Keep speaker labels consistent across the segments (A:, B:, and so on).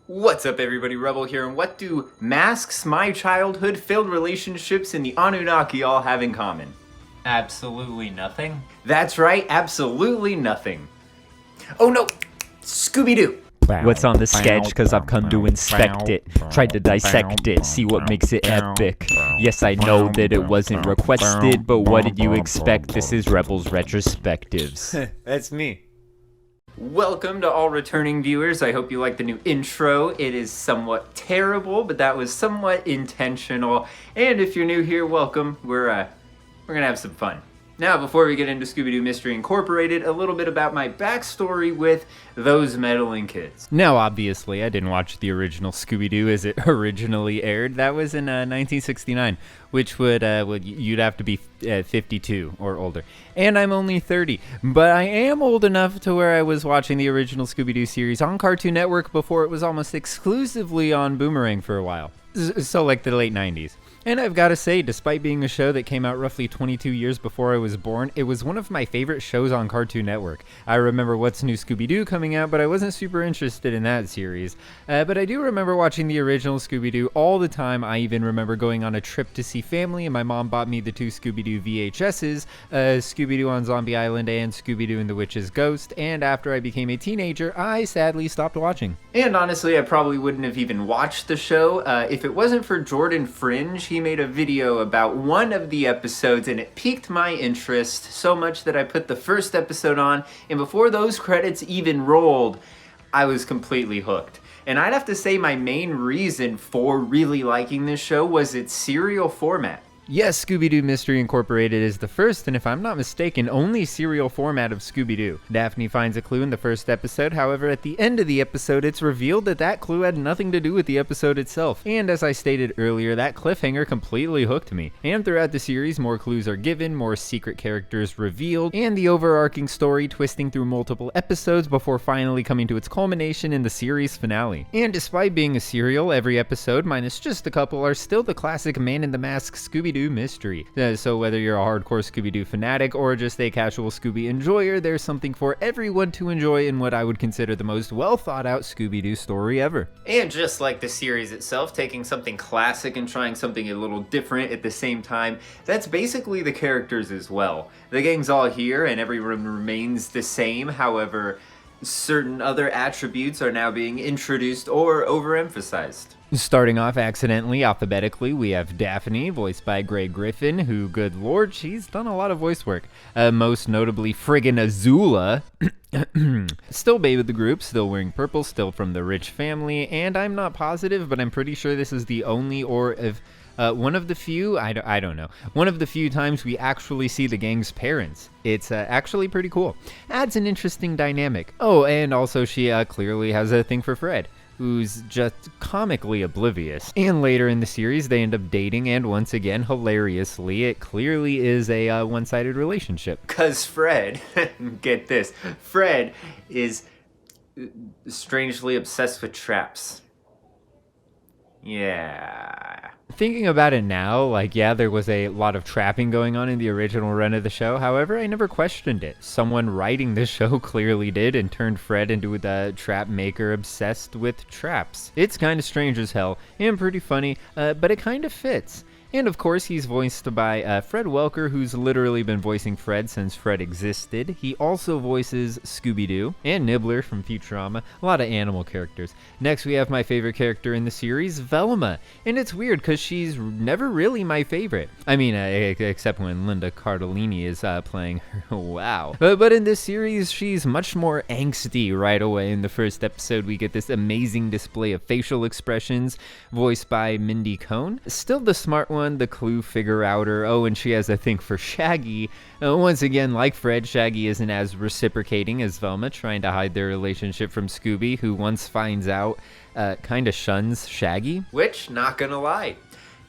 A: What's up, everybody? Rebel here, and what do masks, my childhood, failed relationships, and the Anunnaki all have in common?
B: Absolutely nothing.
A: That's right, absolutely nothing. Oh no! Scooby Doo!
C: What's on the sketch? Cause I've come to inspect it. Tried to dissect it, see what makes it epic. Yes, I know that it wasn't requested, but what did you expect? This is Rebels Retrospectives.
B: That's me.
A: Welcome to all returning viewers. I hope you like the new intro. It is somewhat terrible, but that was somewhat intentional. And if you're new here, welcome. We're gonna have some fun. Now, before we get into Scooby Doo Mystery Incorporated, a little bit about my backstory with those meddling kids.
C: Now, obviously, I didn't watch the original Scooby Doo as it originally aired. That was in 1969, which would you'd have to be 52 or older. And I'm only 30, but I am old enough to where I was watching the original Scooby Doo series on Cartoon Network before it was almost exclusively on Boomerang for a while. So like the late 90s. And I've got to say, despite being a show that came out roughly 22 years before I was born, it was one of my favorite shows on Cartoon Network. I remember What's New Scooby-Doo coming out, but I wasn't super interested in that series. But I do remember watching the original Scooby-Doo all the time. I even remember going on a trip to see family, and my mom bought me the two Scooby-Doo VHSs, Scooby-Doo on Zombie Island and Scooby-Doo and the Witch's Ghost, and after I became a teenager, I sadly stopped watching.
A: And honestly, I probably wouldn't have even watched the show if it wasn't for Jordan Fringe. He made a video about one of the episodes and it piqued my interest so much that I put the first episode on, and before those credits even rolled, I was completely hooked. And I'd have to say my main reason for really liking this show was its serial format.
C: Yes, Scooby Doo Mystery Incorporated is the first, and if I'm not mistaken, only serial format of Scooby-Doo. Daphne finds a clue in the first episode, however, at the end of the episode, it's revealed that that clue had nothing to do with the episode itself. And as I stated earlier, that cliffhanger completely hooked me. And throughout the series, more clues are given, more secret characters revealed, and the overarching story twisting through multiple episodes before finally coming to its culmination in the series finale. And despite being a serial, every episode, minus just a couple, are still the classic man-in-the-mask Scooby-Doo mystery. So whether you're a hardcore Scooby-Doo fanatic or just a casual Scooby enjoyer, there's something for everyone to enjoy in what I would consider the most well-thought-out Scooby-Doo story ever.
A: And just like the series itself, taking something classic and trying something a little different at the same time, that's basically the characters as well. The gang's all here and everyone remains the same, however, certain other attributes are now being introduced or overemphasized.
C: Starting off accidentally, alphabetically, we have Daphne, voiced by Grey Griffin, who, good lord, she's done a lot of voice work. Most notably, friggin' Azula. Still babe of the group, still wearing purple, still from the rich family, and I'm not positive, but I'm pretty sure this is the only, or if one of the few, I don't know, one of the few times we actually see the gang's parents. It's actually pretty cool. Adds an interesting dynamic. Oh, and also she clearly has a thing for Fred, who's just comically oblivious. And later in the series, they end up dating, and once again, hilariously, it clearly is a one-sided relationship.
A: Cause Fred, get this, Fred is strangely obsessed with traps. Yeah.
C: Thinking about it now, like, yeah, there was a lot of trapping going on in the original run of the show. However, I never questioned it. Someone writing this show clearly did and turned Fred into the trap maker obsessed with traps. It's kind of strange as hell and pretty funny, but it kind of fits. And of course, he's voiced by Fred Welker, who's literally been voicing Fred since Fred existed. He also voices Scooby-Doo and Nibbler from Futurama, a lot of animal characters. Next, we have my favorite character in the series, Velma. And it's weird because she's never really my favorite. I mean, except when Linda Cardellini is playing her. Wow. But in this series, she's much more angsty right away. In the first episode, we get this amazing display of facial expressions, voiced by Mindy Cohn. Still the smart one, the clue figure outer. Oh, and she has a thing for Shaggy. Once again, like Fred, Shaggy isn't as reciprocating as Velma, trying to hide their relationship from Scooby, who once finds out, kinda shuns Shaggy.
A: Which, not gonna lie,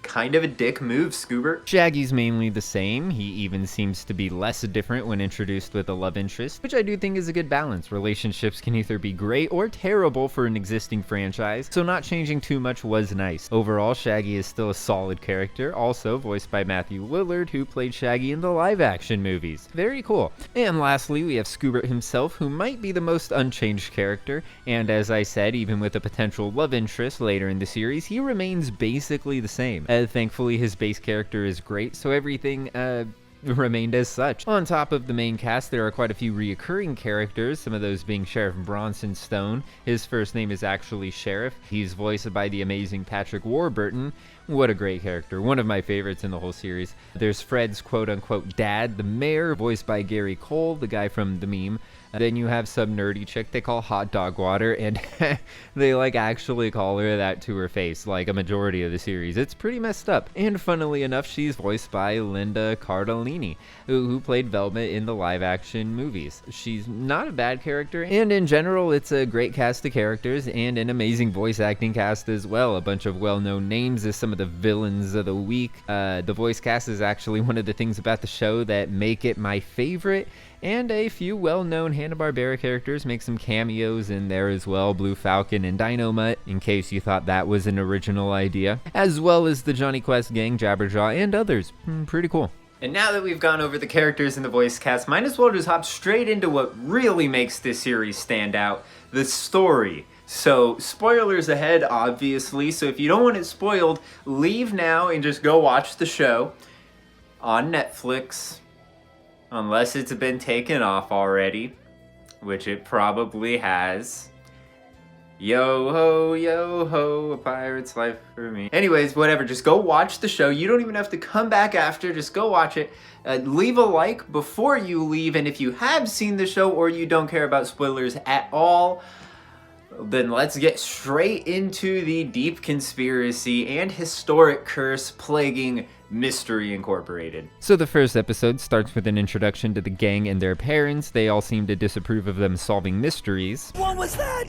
A: kind of a dick move, Scoobert.
C: Shaggy's mainly the same. He even seems to be less different when introduced with a love interest, which I do think is a good balance. Relationships can either be great or terrible for an existing franchise, so not changing too much was nice. Overall, Shaggy is still a solid character, also voiced by Matthew Lillard, who played Shaggy in the live-action movies. Very cool. And lastly, we have Scoobert himself, who might be the most unchanged character, and as I said, even with a potential love interest later in the series, he remains basically the same. Thankfully, his base character is great, so everything remained as such. On top of the main cast, there are quite a few reoccurring characters, some of those being Sheriff Bronson Stone. His first name is actually Sheriff. He's voiced by the amazing Patrick Warburton. What a great character. One of my favorites in the whole series. There's Fred's quote-unquote dad, the mayor, voiced by Gary Cole, the guy from the meme. Then you have some nerdy chick they call Hot Dog Water, and they actually call her that to her face, like a majority of the series. It's pretty messed up. And funnily enough, she's voiced by Linda Cardellini, who played Velma in the live-action movies. She's not a bad character, and in general, it's a great cast of characters, and an amazing voice acting cast as well. A bunch of well-known names as some of the villains of the week. The voice cast is actually one of the things about the show that make it my favorite, and a few well-known Hanna-Barbera characters make some cameos in there as well. Blue Falcon and Dynamite, in case you thought that was an original idea, as well as the Johnny Quest gang, Jabberjaw, and others. Pretty cool.
A: And now that we've gone over the characters and the voice cast, might as well just hop straight into what really makes this series stand out, the story. So, spoilers ahead, obviously, so if you don't want it spoiled, leave now and just go watch the show on Netflix. Unless it's been taken off already, which it probably has. Yo ho, a pirate's life for me. Anyways, whatever, just go watch the show. You don't even have to come back after, just go watch it. Leave a like before you leave, and if you have seen the show or you don't care about spoilers at all, then let's get straight into the deep conspiracy and historic curse plaguing Mystery Incorporated.
C: So the first episode starts with an introduction to the gang and their parents. They all seem to disapprove of them solving mysteries.
D: What was that?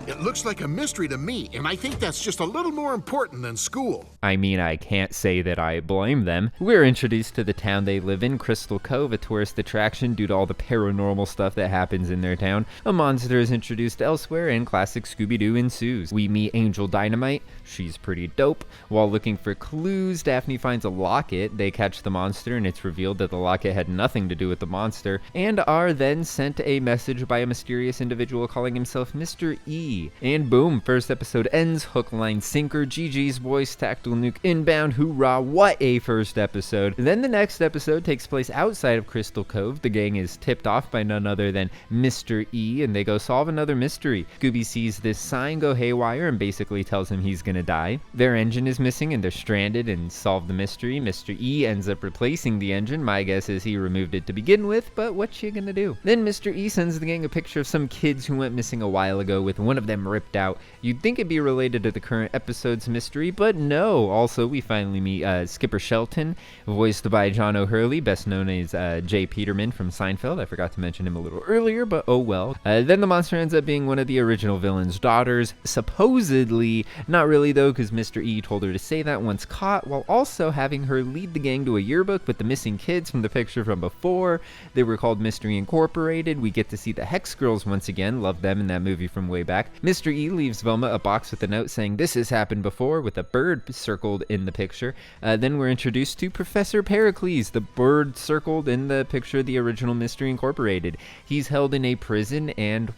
E: It looks like a mystery to me, and I think that's just a little more important than school.
C: I mean, I can't say that I blame them. We're introduced to the town they live in, Crystal Cove, a tourist attraction due to all the paranormal stuff that happens in their town. A monster is introduced elsewhere, and classic Scooby Doo ensues. We meet Angel Dynamite. She's pretty dope. While looking for clues, Daphne finds a locket. They catch the monster, and it's revealed that the locket had nothing to do with the monster, and are then sent a message by a mysterious individual calling himself Mr. E. And boom, first episode ends, hook, line, sinker, GG's voice, tactical nuke, inbound, hoorah, what a first episode. Then the next episode takes place outside of Crystal Cove. The gang is tipped off by none other than Mr. E, and they go solve another mystery. Scooby sees this sign go haywire and basically tells him he's gonna die. Their engine is missing and they're stranded and solve the mystery. Mr. E ends up replacing the engine. My guess is he removed it to begin with, but what you gonna do? Then Mr. E sends the gang a picture of some kids who went missing a while ago with one of them ripped out. You'd think it'd be related to the current episode's mystery, but no. Also, we finally meet Skipper Shelton, voiced by John O'Hurley, best known as Jay Peterman from Seinfeld. I forgot to mention him a little earlier, but oh well. Then the monster ends up being one of the original villain's daughters, supposedly. Not really though, because Mr. E told her to say that once caught, while also having her lead the gang to a yearbook with the missing kids from the picture from before. They were called Mystery Incorporated. We get to see the Hex Girls once again. Love them in that movie from way back. Mr. E leaves Velma a box with a note saying this has happened before, with a bird circled in the picture. Then we're introduced to Professor Pericles, the bird circled in the picture of the original Mystery Incorporated. He's held in a prison and,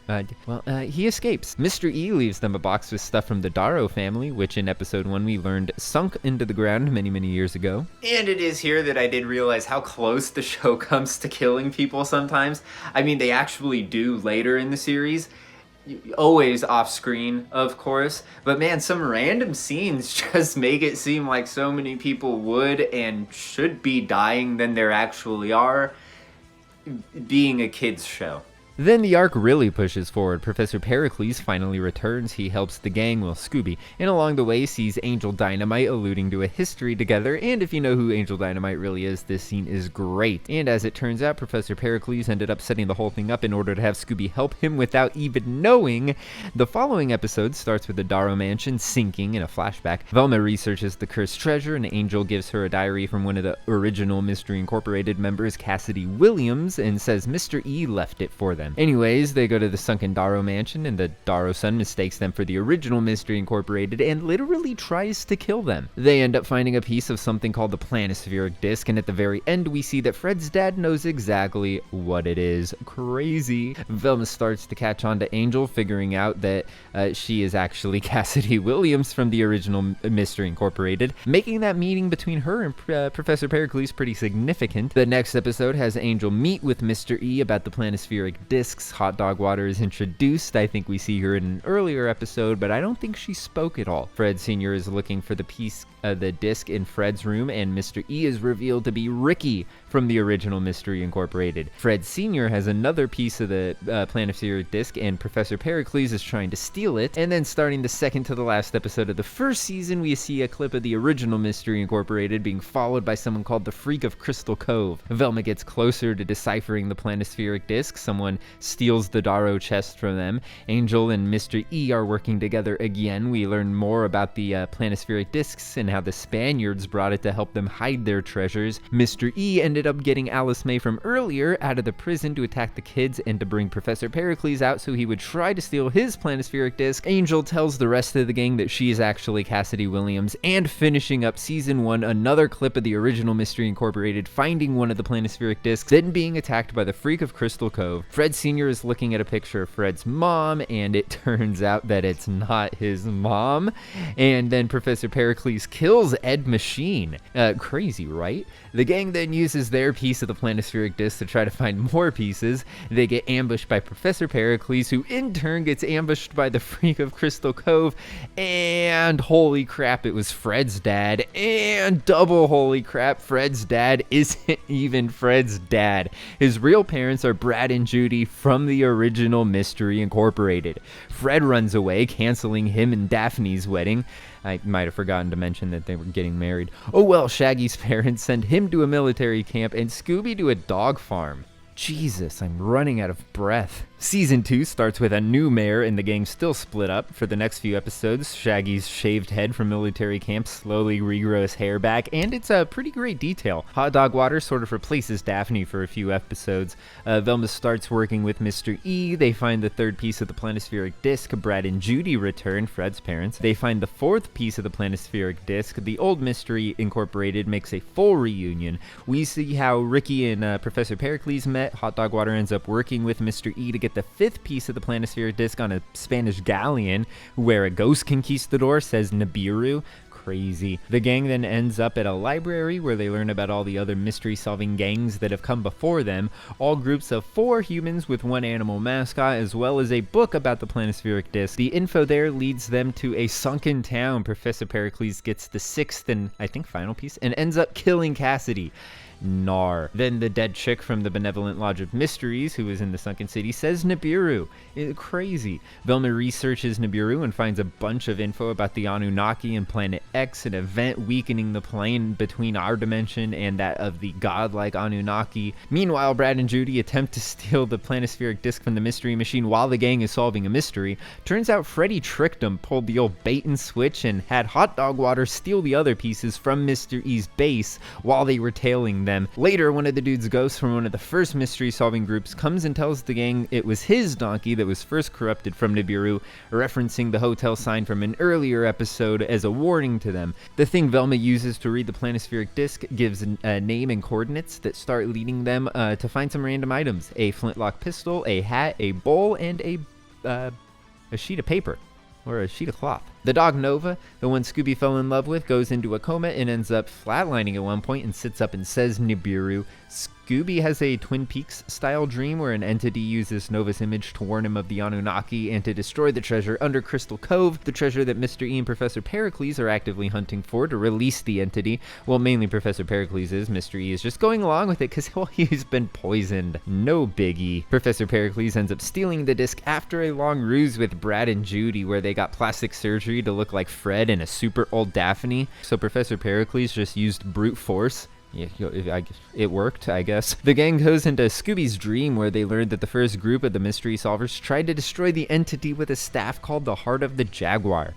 C: he escapes. Mr. E leaves them a box with stuff from the Darrow family, which in episode 1 we learned sunk into the ground many years ago.
A: And it is here that I did realize how close the show comes to killing people sometimes. I mean, they actually do later in the series. Always off screen, of course, but man, some random scenes just make it seem like so many people would and should be dying than there actually are, being a kids show.
C: Then the arc really pushes forward. Professor Pericles finally returns. He helps the gang, well, Scooby, and along the way sees Angel Dynamite alluding to a history together, and if you know who Angel Dynamite really is, this scene is great. And as it turns out, Professor Pericles ended up setting the whole thing up in order to have Scooby help him without even knowing. The following episode starts with the Darrow mansion sinking in a flashback. Velma researches the cursed treasure, and Angel gives her a diary from one of the original Mystery Incorporated members, Cassidy Williams, and says Mr. E left it for them. Anyways, they go to the sunken Darrow mansion, and the Darrow son mistakes them for the original Mystery Incorporated and literally tries to kill them. They end up finding a piece of something called the planispheric disc, and at the very end we see that Fred's dad knows exactly what it is. Crazy. Velma starts to catch on to Angel, figuring out that she is actually Cassidy Williams from the original Mystery Incorporated, making that meeting between her and Professor Pericles pretty significant. The next episode has Angel meet with Mr. E about the planispheric discs. Hot Dog Water is introduced. I think we see her in an earlier episode, but I don't think she spoke at all. Fred Sr. is looking for the piece, the disc in Fred's room, and Mr. E is revealed to be Ricky from the original Mystery Incorporated. Fred Sr. has another piece of the planispheric disc, and Professor Pericles is trying to steal it. And then starting the second to the last episode of the first season, we see a clip of the original Mystery Incorporated being followed by someone called the Freak of Crystal Cove. Velma gets closer to deciphering the planispheric disc. Someone steals the Darrow chest from them. Angel and Mr. E are working together again. We learn more about the planispheric discs and how the Spaniards brought it to help them hide their treasures. Mr. E ended up getting Alice May from earlier out of the prison to attack the kids and to bring Professor Pericles out so he would try to steal his planispheric disc. Angel tells the rest of the gang that she is actually Cassidy Williams, and finishing up season 1, another clip of the original Mystery Incorporated finding one of the planispheric discs, then being attacked by the Freak of Crystal Cove. Fred Sr. is looking at a picture of Fred's mom, and it turns out that it's not his mom. And then Professor Pericles kills Ed Machine. Crazy, right? The gang then uses their piece of the planispheric disc to try to find more pieces. They get ambushed by Professor Pericles, who in turn gets ambushed by the Freak of Crystal Cove, and holy crap, it was Fred's dad, and double holy crap, Fred's dad isn't even Fred's dad. His real parents are Brad and Judy from the original Mystery Incorporated. Fred runs away, canceling him and Daphne's wedding. I might have forgotten to mention that they were getting married. Oh well, Shaggy's parents send him to a military camp and Scooby to a dog farm. Jesus, I'm running out of breath. Season 2 starts with a new mayor and the gang still split up. For the next few episodes, Shaggy's shaved head from military camp slowly regrows hair back, and it's a pretty great detail. Hot Dog Water sort of replaces Daphne for a few episodes. Velma starts working with Mr. E. They find the third piece of the planispheric disc. Brad and Judy return, Fred's parents. They find the fourth piece of the planispheric disc. The old Mystery Incorporated makes a full reunion. We see how Ricky and Professor Pericles met. Hot Dog Water ends up working with Mr. E to get the fifth piece of the planispheric disc on a Spanish galleon where a ghost conquistador says Nibiru. Crazy. The gang then ends up at a library where they learn about all the other mystery-solving gangs that have come before them, all groups of 4 humans with 1 animal mascot, as well as a book about the planispheric disc. The info there leads them to a sunken town. Professor Pericles gets the 6th and I think final piece and ends up killing Cassidy. Nar. Then the dead chick from the Benevolent Lodge of Mysteries, who is in the sunken city, says Nibiru. Crazy. Velma researches Nibiru and finds a bunch of info about the Anunnaki and Planet X, an event weakening the plane between our dimension and that of the godlike Anunnaki. Meanwhile, Brad and Judy attempt to steal the planispheric disc from the Mystery Machine while the gang is solving a mystery. Turns out Freddy tricked them, pulled the old bait and switch, and had Hot Dog Water steal the other pieces from Mr. E's base while they were tailing them. Later, one of the dude's ghosts from one of the first mystery-solving groups comes and tells the gang it was his donkey that was first corrupted from Nibiru, referencing the hotel sign from an earlier episode as a warning to them. The thing Velma uses to read the planispheric disc gives a name and coordinates that start leading them to find some random items. A flintlock pistol, a hat, a bowl, and a sheet of paper. Or a sheet of cloth. The dog Nova, the one Scooby fell in love with, goes into a coma and ends up flatlining at one point and sits up and says Nibiru. Scooby has a Twin Peaks-style dream where an entity uses Nova's image to warn him of the Anunnaki and to destroy the treasure under Crystal Cove, the treasure that Mr. E and Professor Pericles are actively hunting for to release the entity. Well, mainly Professor Pericles is. Mr. E is just going along with it because, well, he's been poisoned. No biggie. Professor Pericles ends up stealing the disc after a long ruse with Brad and Judy where they got plastic surgery to look like Fred and a super old Daphne. So Professor Pericles just used brute force. Yeah, it worked, I guess. The gang goes into Scooby's dream where they learned that the first group of the mystery solvers tried to destroy the entity with a staff called the Heart of the Jaguar.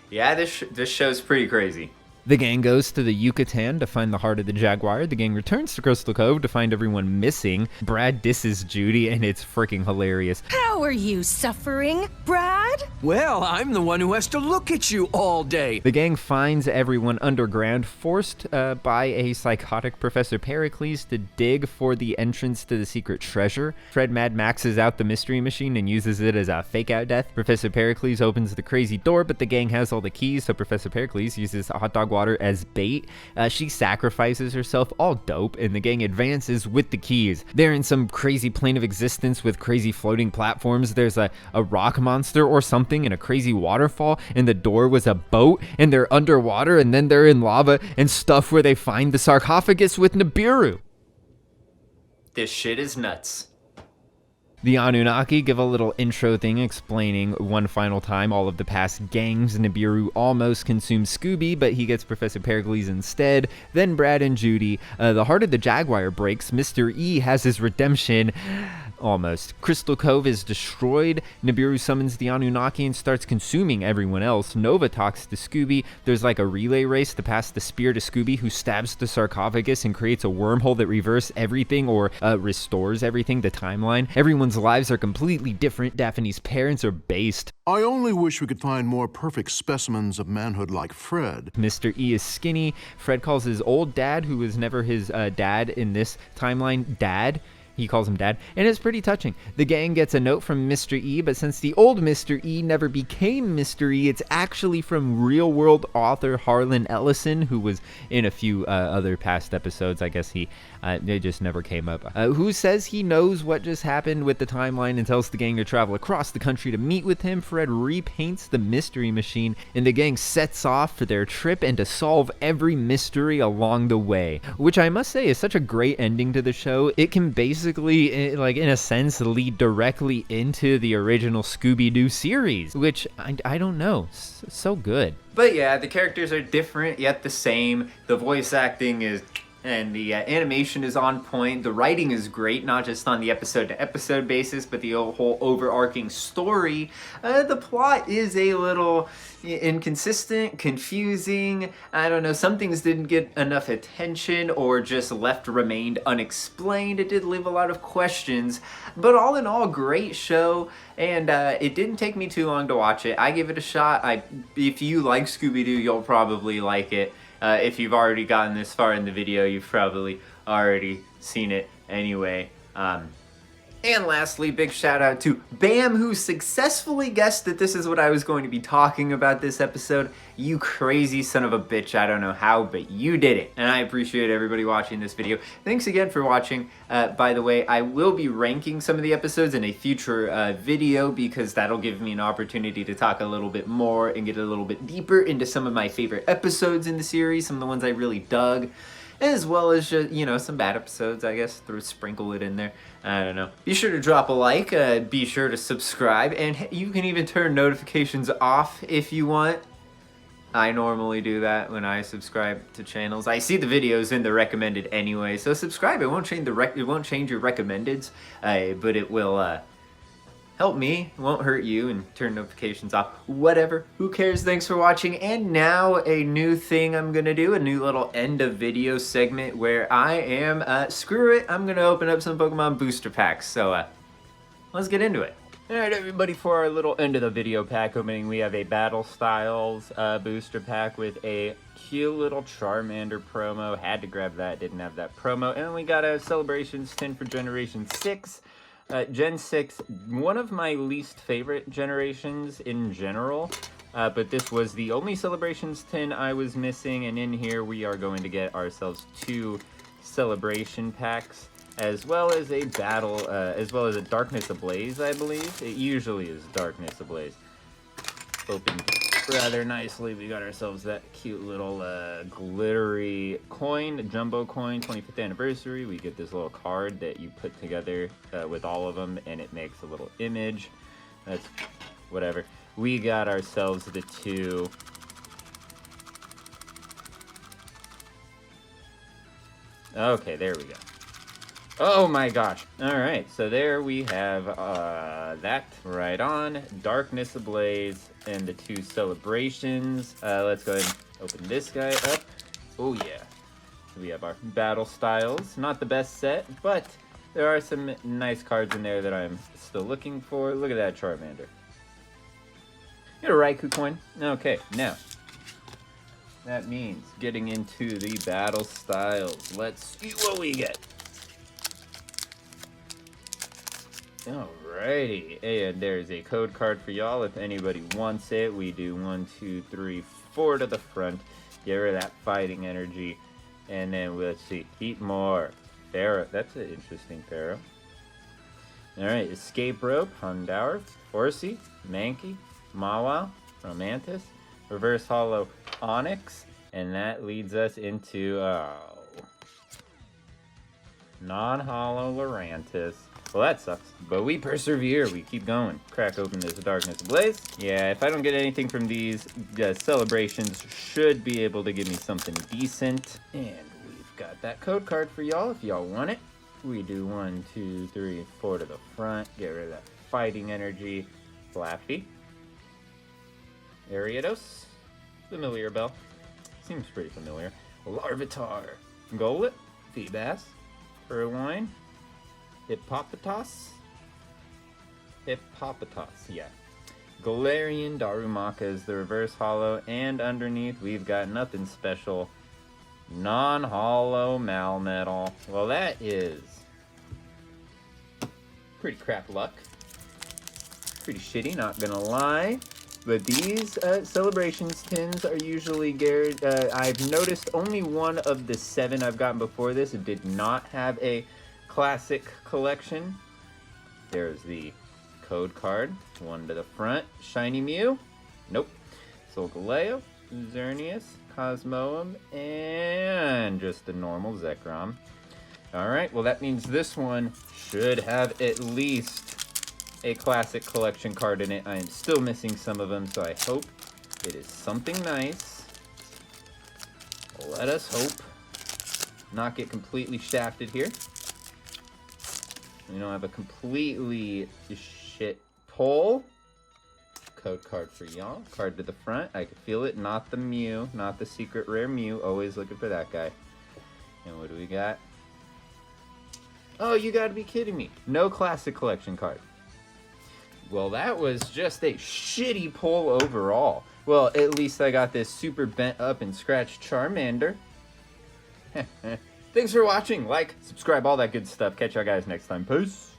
A: Yeah, this show's pretty crazy.
C: The gang goes to the Yucatan to find the Heart of the Jaguar. The gang returns to Crystal Cove to find everyone missing. Brad disses Judy, and it's freaking hilarious.
D: How are you suffering, Brad?
F: Well, I'm the one who has to look at you all day.
C: The gang finds everyone underground, forced by a psychotic Professor Pericles to dig for the entrance to the secret treasure. Fred Mad Maxes out the mystery machine and uses it as a fake-out death. Professor Pericles opens the crazy door, but the gang has all the keys, so Professor Pericles uses a hot dog water as bait. She sacrifices herself, all dope, and the gang advances with the keys. They're in some crazy plane of existence with crazy floating platforms. There's a rock monster or something and a crazy waterfall, and the door was a boat, and they're underwater, and then they're in lava and stuff where they find the sarcophagus with Nibiru.
A: This shit is nuts.
C: The Anunnaki give a little intro thing explaining one final time all of the past gangs. Nibiru almost consumes Scooby, but he gets Professor Pericles instead. Then Brad and Judy. The Heart of the Jaguar breaks. Mr. E has his redemption. Almost. Crystal Cove is destroyed. Nibiru summons the Anunnaki and starts consuming everyone else. Nova talks to Scooby. There's like a relay race to pass the spear to Scooby, who stabs the sarcophagus and creates a wormhole that reverses everything or restores everything, the timeline. Everyone's lives are completely different. Daphne's parents are based.
E: I only wish we could find more perfect specimens of manhood like Fred.
C: Mr. E is skinny. Fred calls his old dad, who was never his dad in this timeline, Dad. He calls him Dad, and it's pretty touching. The gang gets a note from Mr. E, but since the old Mr. E never became Mr. E, it's actually from real-world author Harlan Ellison, who was in a few other past episodes. I guess they just never came up. Who says he knows what just happened with the timeline and tells the gang to travel across the country to meet with him. Fred repaints the mystery machine, and the gang sets off for their trip and to solve every mystery along the way, which I must say is such a great ending to the show. It can basically, like in a sense, lead directly into the original Scooby Doo series, which I don't know, so good.
A: But yeah, the characters are different yet the same. The voice acting is, and the animation is on point. The writing is great, not just on the episode-to-episode basis, but the whole overarching story. The plot is a little inconsistent, confusing. I don't know, some things didn't get enough attention or just remained unexplained. It did leave a lot of questions, but all in all, great show, and it didn't take me too long to watch it. I give it a shot. If you like Scooby-Doo, you'll probably like it. If you've already gotten this far in the video, you've probably already seen it anyway. And lastly, big shout out to Bam, who successfully guessed that this is what I was going to be talking about this episode. You crazy son of a bitch. I don't know how, but you did it. And I appreciate everybody watching this video. Thanks again for watching. By the way, I will be ranking some of the episodes in a future video because that'll give me an opportunity to talk a little bit more and get a little bit deeper into some of my favorite episodes in the series, some of the ones I really dug, as well as just, some bad episodes, I guess. Sprinkle it in there. I don't know. Be sure to drop a like, be sure to subscribe, and you can even turn notifications off if you want. I normally do that when I subscribe to channels. I see the videos in the recommended anyway, so subscribe. It won't change your recommendeds, but it will help me. It won't hurt you, and turn notifications off. Whatever. Who cares? Thanks for watching. And now a new thing I'm gonna do, a new little end of video segment where I am, screw it, I'm gonna open up some Pokemon booster packs. So let's get into it. Alright everybody, for our little end of the video pack opening, we have a Battle Styles booster pack with a cute little Charmander promo. Had to grab that, didn't have that promo. And then we got a Celebrations 10 for Generation 6. Gen 6, one of my least favorite generations in general. But this was the only Celebrations tin I was missing, and in here we are going to get ourselves 2 celebration packs, as well as a battle, as well as a Darkness Ablaze, I believe. It usually is Darkness Ablaze. Opened rather nicely. We got ourselves that cute little glittery coin, jumbo coin, 25th anniversary. We get this little card that you put together with all of them, and it makes a little image. That's whatever. We got ourselves the 2 okay, there we go. Oh my gosh. Alright, so there we have that right on. Darkness Ablaze and the 2 celebrations. Let's go ahead and open this guy up. Oh yeah. We have our battle styles. Not the best set, but there are some nice cards in there that I'm still looking for. Look at that Charmander. You got a Raikou coin? Okay, now. That means getting into the battle styles. Let's see what we get. Alrighty, and there's a code card for y'all if anybody wants it. We do 1, 2, 3, 4 to the front. Get rid of that fighting energy. And then let's see, Heat More. Pharaoh, that's an interesting Pharaoh. Alright, Escape Rope, Houndour, Horsey, Mankey, Mawile, Romantis, Reverse Hollow Onyx, and that leads us into, non-hollow Lurantis. Well, that sucks, but we persevere. We keep going. Crack open this Darkness Ablaze. Yeah, if I don't get anything from these, celebrations should be able to give me something decent. And we've got that code card for y'all if y'all want it. We do 1, 2, 3, 4 to the front. Get rid of that fighting energy. Flappy. Ariados. Familiar Bell. Seems pretty familiar. Larvitar. Golett. Feebas. Purloin. Hippopotas, yeah. Galarian Darumaka is the reverse hollow, and underneath we've got nothing special. Non-hollow Malmetal. Well, that is pretty crap luck. Pretty shitty, not gonna lie. But these Celebrations tins are usually I've noticed only one of the 7 I've gotten before this did not have a classic collection. There's the code card. 1 to the front. Shiny Mew. Nope. Solgaleo. Xerneas. Cosmoem. And just the normal Zekrom. Alright, well that means this one should have at least a classic collection card in it. I am still missing some of them, so I hope it is something nice. Let us hope. Not get completely shafted here. We don't have a completely shit pull. Code card for y'all. Card to the front. I can feel it. Not the Mew. Not the secret rare Mew. Always looking for that guy. And what do we got? Oh, you gotta be kidding me. No classic collection card. Well, that was just a shitty pull overall. Well, at least I got this super bent up and scratched Charmander. Thanks for watching. Like, subscribe, all that good stuff. Catch y'all guys next time. Peace.